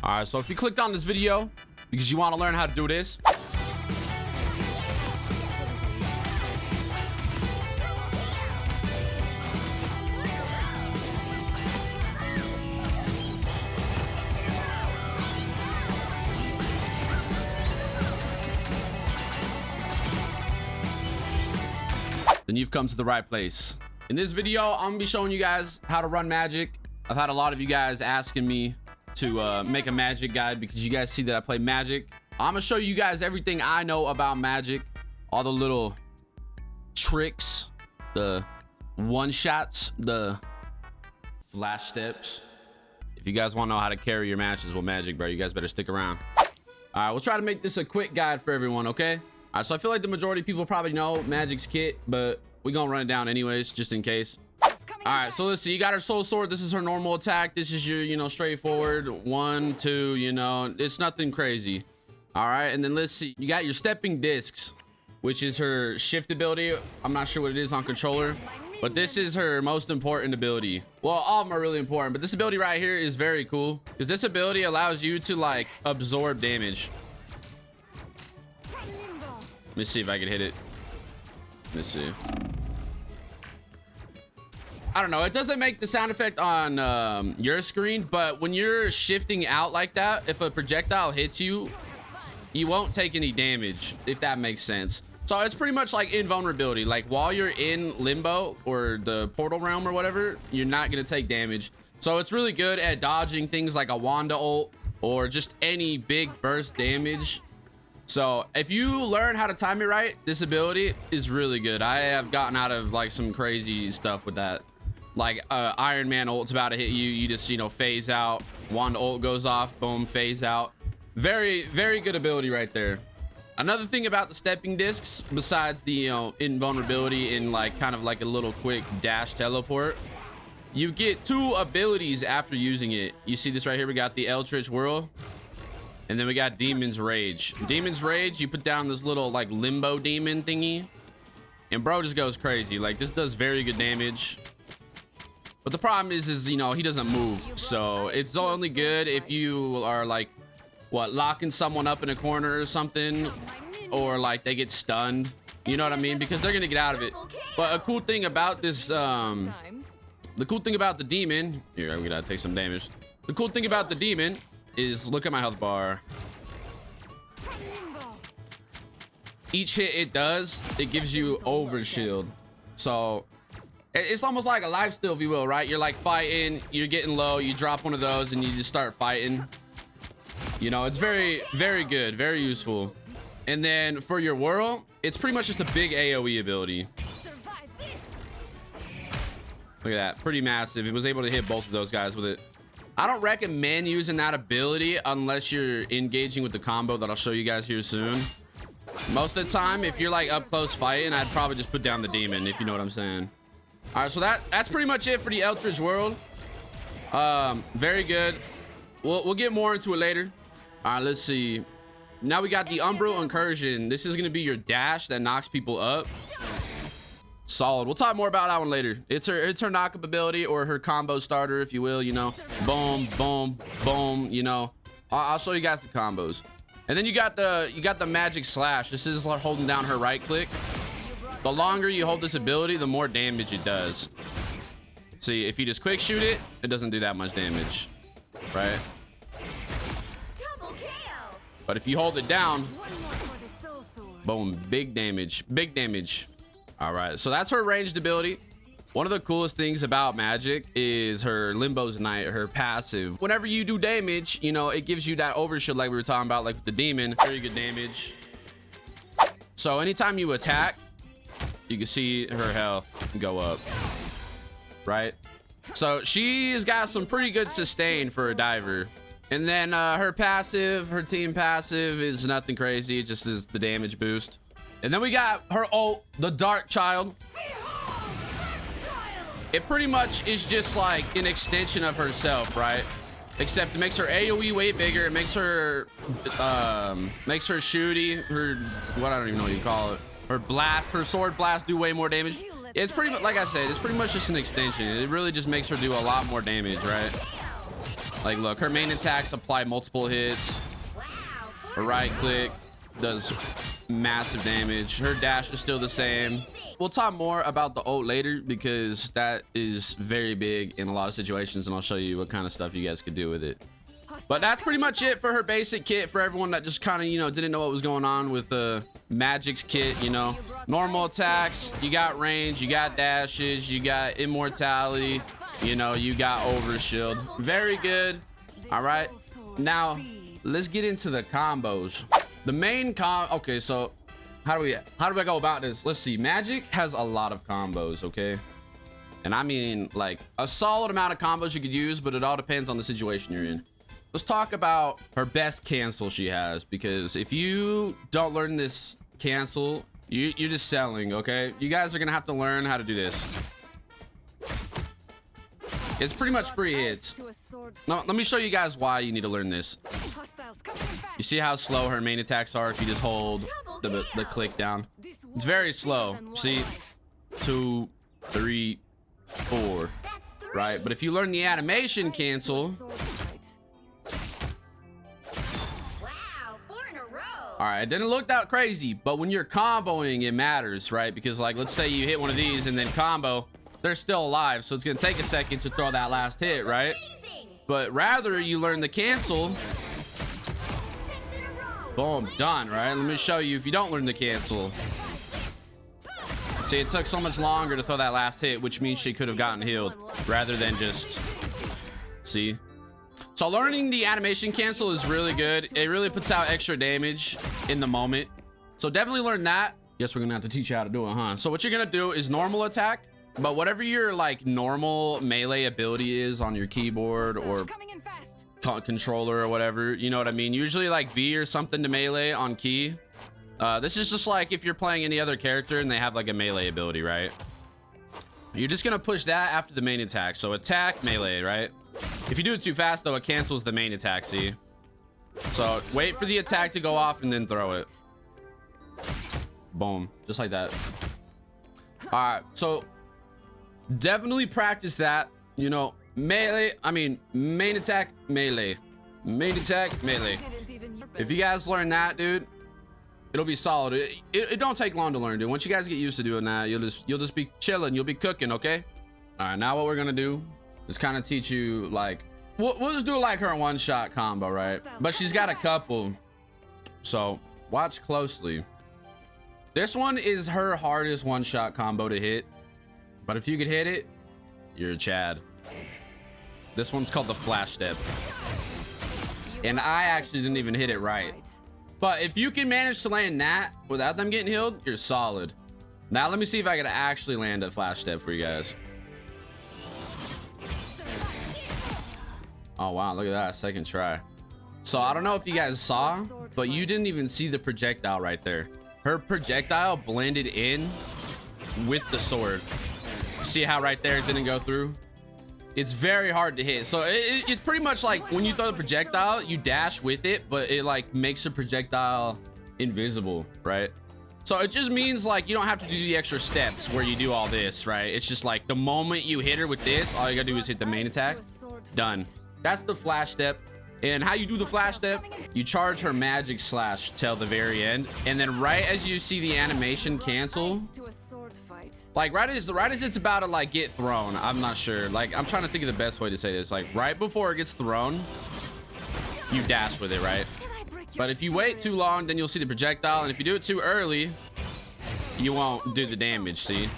All right, so if you clicked on this video because you want to learn how to do this, then you've come to the right place. In this video, I'm gonna be showing you guys how to run Magik. I've had a lot of you guys asking me to make a Magik guide because you guys see that I play Magik. I'm gonna show you guys everything I know about Magik, all the little tricks, the one-shots, the flash steps. If you guys want to know how to carry your matches with Magik, bro, you guys better stick around. All right, we'll try to make this a quick guide for everyone, okay? All right, so I feel like the majority of people probably know Magik's kit, but we're gonna run it down anyways, just in case. All right, so let's see. You got her soul sword. This is her normal attack. This is your, straightforward 1, 2, it's nothing crazy. All right, and then let's see. You got your stepping discs, which is her shift ability. I'm not sure what it is on controller, but this is her most important ability. Well, all of them are really important, but this ability right here is very cool because this ability allows you to like absorb damage. Let me see if I can hit it. Let's see. I don't know. It doesn't make the sound effect on your screen, but when you're shifting out like that, if a projectile hits you, you won't take any damage, if that makes sense. So it's pretty much like invulnerability. Like while you're in limbo or the portal realm or whatever, you're not going to take damage. So it's really good at dodging things like a Wanda ult or just any big burst damage. So if you learn how to time it right, this ability is really good. I have gotten out of like some crazy stuff with that. Like Iron Man ult's about to hit you, you just phase out. Wanda ult goes off, boom, phase out. Very, very good ability right there. Another thing about the stepping discs, besides the invulnerability and like kind of like a little quick dash teleport, you get 2 abilities after using it. You see this right here? We got the Eldritch Whirl, and then we got Demon's Rage. Demon's Rage, you put down this little like limbo demon thingy, and bro just goes crazy. Like this does very good damage. But the problem is he doesn't move. So it's only good if you are like, locking someone up in a corner or something, or like they get stunned. You know what I mean? Because they're gonna get out of it. But a cool thing about this, the cool thing about the demon, here, I'm gonna take some damage. The cool thing about the demon is, look at my health bar. Each hit it does, it gives you overshield. So it's almost like a lifesteal, if you will, right? You're like fighting, you're getting low, you drop one of those and you just start fighting. It's very, very good, very useful. And then for your whirl, it's pretty much just a big AoE ability. Look at that, pretty massive. It was able to hit both of those guys with it. I don't recommend using that ability unless you're engaging with the combo that I'll show you guys here soon. Most of the time, if you're like up close fighting, I'd probably just put down the demon, if you know what I'm saying. All right, so that's pretty much it for the Eldritch Whirl. Very good. We'll get more into it later. All right, let's see. Now we got the Umbral Incursion. This is gonna be your dash that knocks people up. Solid. We'll talk more about that one later. It's her knock-up ability, or her combo starter, if you will. Boom, boom, boom. I'll show you guys the combos. And then you got the Magik Slash. This is like holding down her right click. The longer you hold this ability, the more damage it does. See, if you just quick shoot it, it doesn't do that much damage, right? But if you hold it down, boom, big damage, big damage. All right, so that's her ranged ability. One of the coolest things about Magik is her Limbo's Knight, her passive. Whenever you do damage, it gives you that overshield like we were talking about, like with the demon. Very good damage. So anytime you attack, you can see her health go up, right? So she's got some pretty good sustain for a diver. And then her passive, her team passive is nothing crazy. It just is the damage boost. And then we got her ult, the Dark Child. It pretty much is just like an extension of herself, right? Except it makes her AoE way bigger. It makes her shooty, what I don't even know what you call it. Her blast, her sword blast do way more damage. It's pretty much, like I said, it's pretty much just an extension. It really just makes her do a lot more damage, right? Like, look, her main attacks apply multiple hits. Her right click does massive damage. Her dash is still the same. We'll talk more about the ult later because that is very big in a lot of situations, and I'll show you what kind of stuff you guys could do with it. But that's pretty much it for her basic kit for everyone that just kind of, you know, didn't know what was going on with Magik's kit, you know. Normal attacks, you got range, you got dashes, you got immortality, you know, you got overshield. Very good. All right. Now, let's get into the combos. The main okay, so how do I go about this? Let's see. Magik has a lot of combos, okay? And I mean, like, a solid amount of combos you could use, but it all depends on the situation you're in. Let's talk about her best cancel she has, because if you don't learn this cancel, you're just selling, okay? You guys are gonna have to learn how to do this. It's pretty much free hits. No, let me show you guys why you need to learn this. You see how slow her main attacks are if you just hold the click down? It's very slow. See? 2, 3, 4. Right? But if you learn the animation cancel... Alright, it didn't look that crazy, but when you're comboing, it matters, right? Because, like, let's say you hit one of these and then combo, they're still alive, so it's gonna take a second to throw that last hit, right? But rather you learn the cancel, boom, done, right? Let me show you if you don't learn the cancel. See, it took so much longer to throw that last hit, which means she could have gotten healed rather than just, see? So learning the animation cancel is really good. It really puts out extra damage in the moment. So definitely learn that. Guess we're gonna have to teach you how to do it, huh? So what you're gonna do is normal attack, but whatever your like normal melee ability is on your keyboard or controller or whatever, you know what I mean? Usually like V or something to melee on key. This is just like if you're playing any other character and they have like a melee ability, right? You're just gonna push that after the main attack. So attack, melee, right? If you do it too fast though, it cancels the main attack, see? So wait for the attack to go off and then throw it. Boom, just like that. All right, so definitely practice that, you know, melee, I mean, main attack, melee. Main attack, melee. If you guys learn that, dude, it'll be solid. It don't take long to learn, dude. Once you guys get used to doing that, you'll just be chilling, you'll be cooking, okay? All right, now what we're gonna do is kind of teach you, like, we'll just do like her one-shot combo, right? But she's got a couple, so watch closely. This one is her hardest one-shot combo to hit, but if you could hit it, you're a Chad. This one's called the flash step, and I actually didn't even hit it right. But if you can manage to land that without them getting healed, you're solid. Now let me see if I can actually land a flash step for you guys. Oh wow, look at that, second try. So I don't know if you guys saw, but you didn't even see the projectile right there. Her projectile blended in with the sword. See how right there it didn't go through? It's very hard to hit. So it's pretty much like when you throw the projectile, you dash with it, but it like makes the projectile invisible, right? So it just means like you don't have to do the extra steps where you do all this, right? It's just like the moment you hit her with this, all you gotta do is hit the main attack. Done. That's the flash step. And how you do the flash step, you charge her magic slash till the very end, and then right as you see the animation cancel, like right as it's about to like get thrown, I'm not sure, like I'm trying to think of the best way to say this, like right before it gets thrown, you dash with it, right? But if you wait too long, then you'll see the projectile, and if you do it too early, you won't do the damage, see?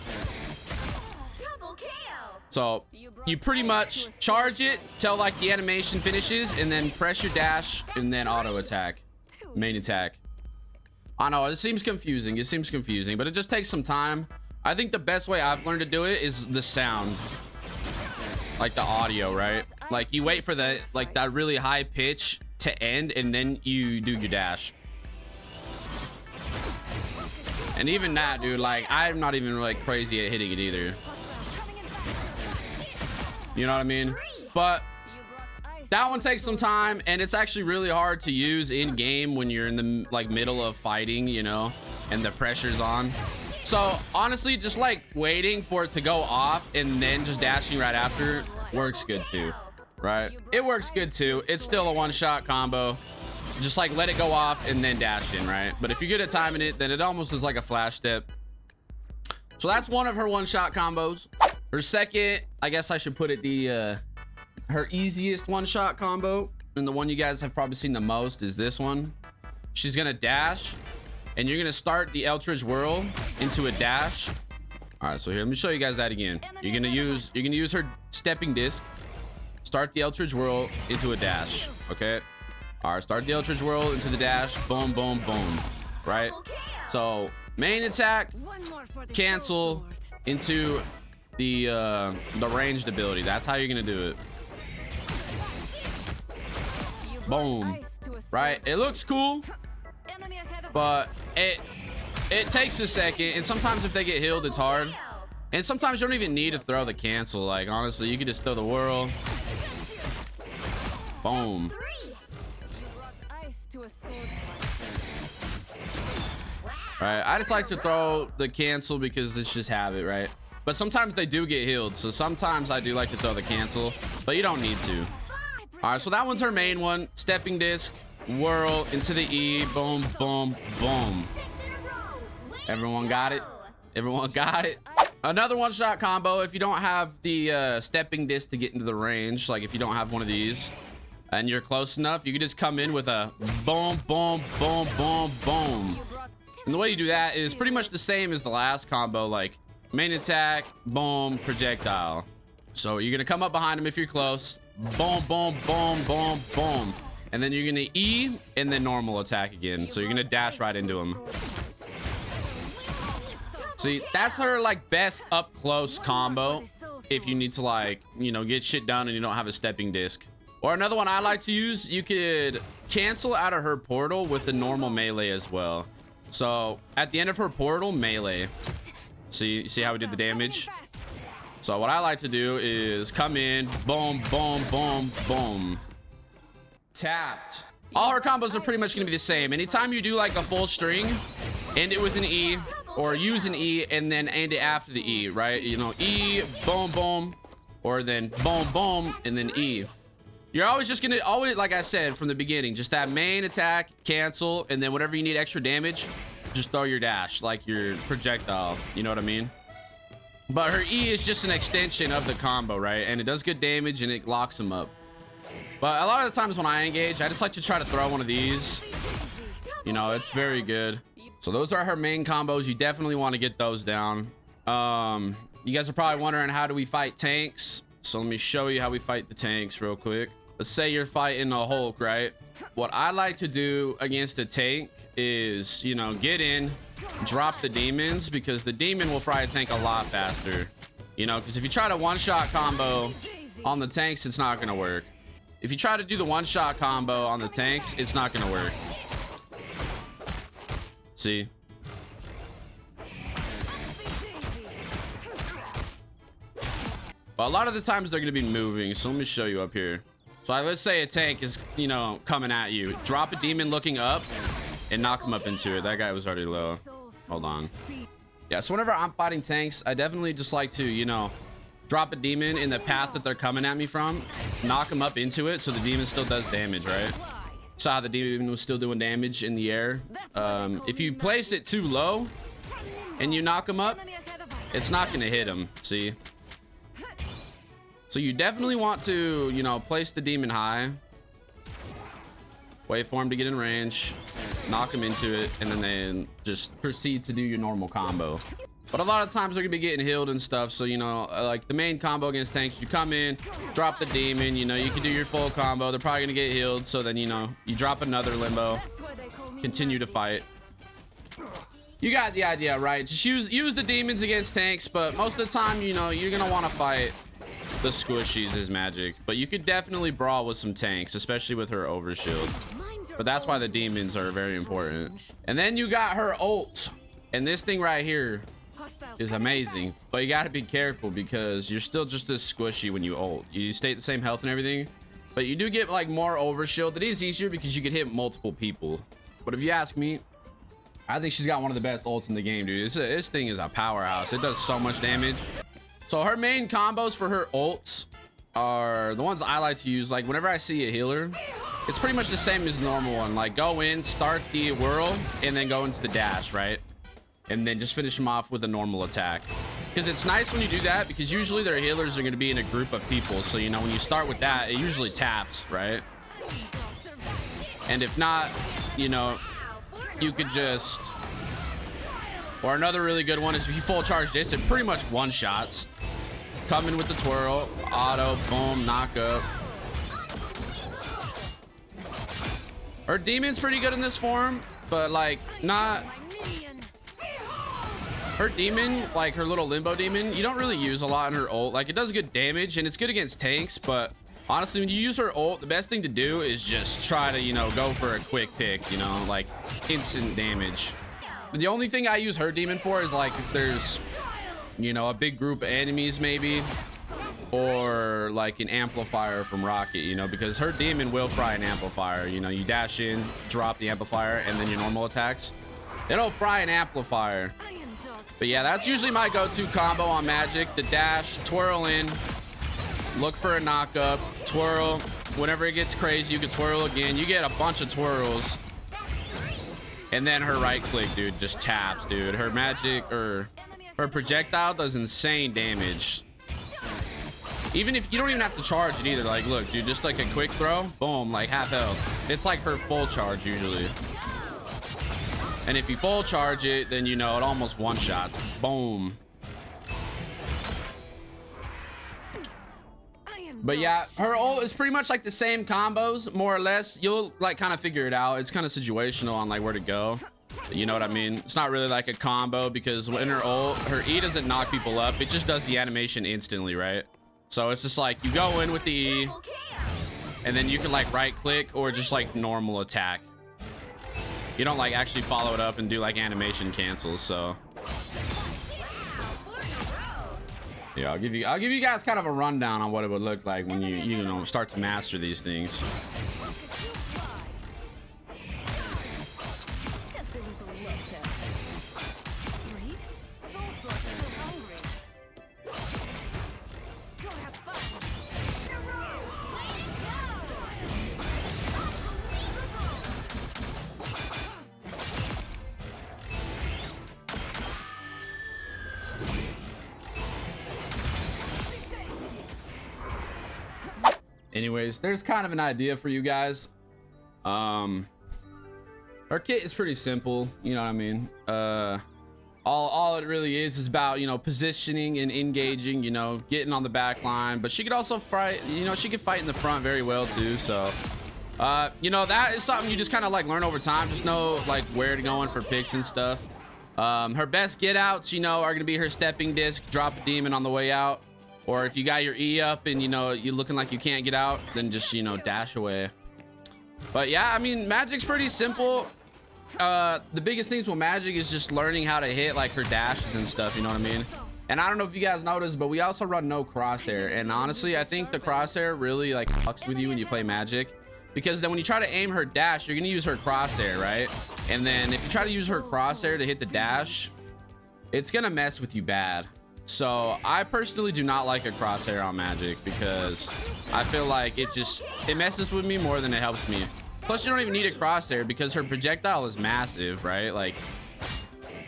So you pretty much charge it till like the animation finishes, and then press your dash and then auto attack, main attack. I know it seems confusing, but it just takes some time. I think the best way I've learned to do it is the sound, like the audio, right? Like you wait for the like that really high pitch to end, and then you do your dash. And even that, dude, like I'm not even like crazy at hitting it either. You know what I mean? But that one takes some time, and it's actually really hard to use in game when you're in the like middle of fighting, you know, and the pressure's on. So honestly, just like waiting for it to go off and then just dashing right after works good too. right? It works good too. It's still a one-shot combo. Just like let it go off and then dash in, right? But if you're good at timing it, then it almost is like a flash step. So that's one of her one-shot combos. Her second, I guess I should put it her easiest one-shot combo, and the one you guys have probably seen the most is this one. She's gonna dash, and you're gonna start the Eldritch Whirl into a dash. All right, so here, let me show you guys that again. You're gonna use her stepping disc, start the Eldritch Whirl into a dash, okay? All right, start the Eldritch Whirl into the dash, boom, boom, boom, right? So main attack, cancel into the ranged ability. That's how you're gonna do it. Boom, right? It looks cool, but it takes a second, and sometimes if they get healed, it's hard. And sometimes you don't even need to throw the cancel. Like, honestly, you can just throw the whirl. Boom. Right, I just like to throw the cancel because it's just habit, right? But sometimes they do get healed, so sometimes I do like to throw the cancel, but you don't need to. All right, so that one's her main one. Stepping disc, whirl into the E, boom, boom, boom. Everyone got it? Everyone got it? Another one-shot combo, if you don't have the stepping disc to get into the range, like if you don't have one of these, and you're close enough, you can just come in with a boom, boom, boom, boom, boom. And the way you do that is pretty much the same as the last combo, like main attack, boom, projectile. So you're gonna come up behind him if you're close, boom, boom, boom, boom, boom. And then you're gonna E and then normal attack again. So you're gonna dash right into him. See, that's her like best up close combo if you need to, like, you know, get shit done and you don't have a stepping disc. Or another one I like to use, you could cancel out of her portal with the normal melee as well. So at the end of her portal, melee. See how we did the damage? So what I like to do is come in, boom, boom, boom, boom. Tapped. All her combos are pretty much gonna be the same. Anytime you do like a full string, end it with an E, or use an E and then end it after the E, right? You know, E, boom, boom, or then boom, boom, and then E. You're always just gonna, like I said from the beginning, just that main attack, cancel, and then whatever you need extra damage, just throw your dash, like your projectile, you know what I mean? But her E is just an extension of the combo, right? And it does good damage and it locks them up. But a lot of the times when I engage, I just like to try to throw one of these. You know, it's very good. So those are her main combos. You definitely want to get those down. You guys are probably wondering, how do we fight tanks? So let me show you how we fight the tanks real quick. Let's say you're fighting a Hulk, right? What I like to do against a tank is, you know, get in, drop the demons, because the demon will fry a tank a lot faster. You know, because if you try to one-shot combo on the tanks, it's not gonna work. If you try to do the one-shot combo on the tanks, it's not gonna work. See? But a lot of the times they're gonna be moving, so let me show you up here. So let's say a tank is, you know, coming at you. Drop a demon looking up and knock him up into it. That guy was already low. Hold on. Yeah, so whenever I'm fighting tanks, I definitely just like to, you know, drop a demon in the path that they're coming at me from, knock them up into it so the demon still does damage, right? Saw the demon was still doing damage in the air. If you place it too low and you knock him up, it's not gonna hit him, see? So you definitely want to, you know, place the demon high, wait for him to get in range, knock him into it, and then just proceed to do your normal combo. But a lot of times they're gonna be getting healed and stuff, so, you know, like the main combo against tanks, you come in, drop the demon, you know, you can do your full combo. They're probably gonna get healed, so then, you know, you drop another limbo, continue to fight. You got the idea, right? Just use the demons against tanks, but most of the time, you know, you're gonna want to fight the squishies as Magik. But you could definitely brawl with some tanks, especially with her overshield. But that's why the demons are very important. And then you got her ult, and this thing right here is amazing, but you got to be careful because you're still just as squishy when you ult. You stay at the same health and everything, but you do get like more overshield. It is easier because you can hit multiple people. But if you ask me, I think she's got one of the best ults in the game, dude. This thing is a powerhouse. It does so much damage. So her main combos for her ults are the ones I like to use. Like whenever I see a healer, it's pretty much the same as the normal one. Like go in, start the whirl, and then go into the dash, right? And then just finish them off with a normal attack. Because it's nice when you do that, because usually their healers are going to be in a group of people. So, you know, when you start with that, it usually taps, right? And if not, you know, you could just... Or another really good one is if you full charge this, it pretty much one-shots. Come in with the twirl, auto, boom, knock up. Her demon's pretty good in this form, but like not... Her demon, like her little limbo demon, you don't really use a lot in her ult. Like it does good damage and it's good against tanks, but honestly, when you use her ult, the best thing to do is just try to, you know, go for a quick pick, you know, like instant damage. The only thing I use her demon for is like if there's, you know, a big group of enemies maybe, or like an amplifier from Rocket, you know, because her demon will fry an amplifier. You know, you dash in, drop the amplifier, and then your normal attacks. It'll fry an amplifier. But yeah, that's usually my go-to combo on Magik. The dash, twirl in, look for a knock up, twirl. Whenever it gets crazy, you can twirl again. You get a bunch of twirls. And then her right click, dude, just taps, dude. Her Magik, or her projectile does insane damage. Even if you don't even have to charge it either. Like, look, dude, just like a quick throw, boom, like half health. It's like her full charge usually. And if you full charge it, then you know it almost one-shots. Boom. But yeah, her ult is pretty much like the same combos, more or less. You'll like kind of figure it out. It's kind of situational on like where to go. You know what I mean? It's not really like a combo because in her ult, her E doesn't knock people up. It just does the animation instantly, right? So it's just like you go in with the E, and then you can like right click or just like normal attack. You don't like actually follow it up and do like animation cancels. So yeah, I'll give you guys kind of a rundown on what it would look like when you know start to master these things. Anyways, there's kind of an idea for you guys. Our kit is pretty simple, you know what I mean? All it really is about, you know, positioning and engaging, you know, getting on the back line. But she could also fight, you know, she could fight in the front very well too. So, you know, that is something you just kind of like learn over time. Just know like where to go in for picks and stuff. Her best get outs, you know, are gonna be her stepping disc, drop a demon on the way out. Or if you got your E up and, you know, you're looking like you can't get out, then just, you know, dash away. But yeah, I mean, Magik's pretty simple. The biggest things with Magik is just learning how to hit like her dashes and stuff, you know what I mean? And I don't know if you guys noticed, but we also run no crosshair. And honestly, I think the crosshair really like fucks with you when you play Magik. Because then when you try to aim her dash, you're gonna use her crosshair, right? And then if you try to use her crosshair to hit the dash, it's gonna mess with you bad. So I personally do not like a crosshair on Magik because I feel like it messes with me more than it helps me. Plus you don't even need a crosshair because her projectile is massive, right? Like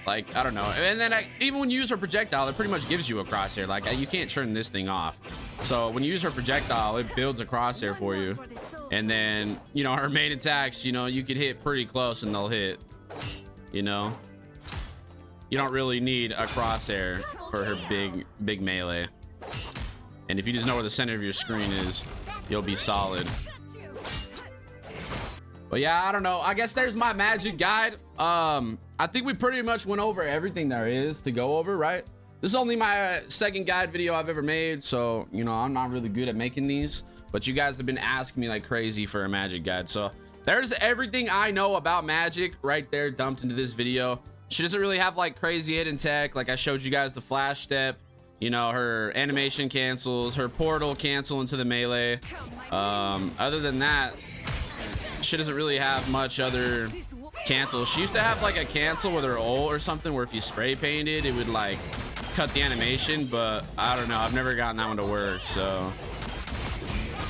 I don't know. And then even when you use her projectile, it pretty much gives you a crosshair. Like you can't turn this thing off. So when you use her projectile, it builds a crosshair for you. And then, you know, her main attacks, you know, you could hit pretty close and they'll hit, you know. You don't really need a crosshair for her big melee. And if you just know where the center of your screen is, you'll be solid. But yeah, I don't know. I guess there's my Magik guide. I think we pretty much went over everything there is to go over, right? This is only my second guide video I've ever made, so, you know, I'm not really good at making these. But you guys have been asking me like crazy for a Magik guide. So there's everything I know about Magik right there dumped into this video. She doesn't really have like crazy hidden tech. Like I showed you guys the flash step, you know, her animation cancels, her portal cancel into the melee. Other than that, she doesn't really have much other cancels. She used to have like a cancel with her ult or something where if you spray painted, it would like cut the animation, but I don't know. I've never gotten that one to work. So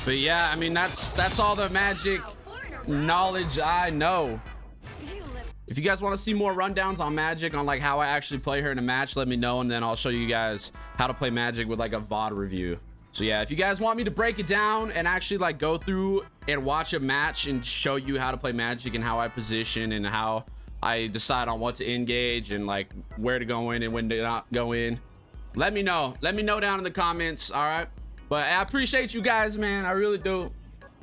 But yeah, I mean, that's all the Magic knowledge I know. If you guys want to see more rundowns on Magic, on like how I actually play her in a match, let me know, and then I'll show you guys how to play Magic with like a VOD review. So yeah, if you guys want me to break it down and actually like go through and watch a match and show you how to play Magic and how I position and how I decide on what to engage and like where to go in and when to not go in, let me know. Let me know down in the comments. All right. But I appreciate you guys, man. I really do.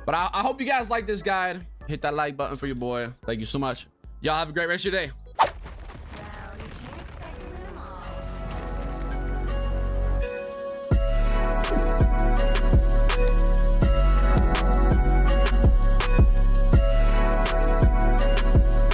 But I hope you guys like this guide. Hit that like button for your boy. Thank you so much. Y'all have a great rest of your day.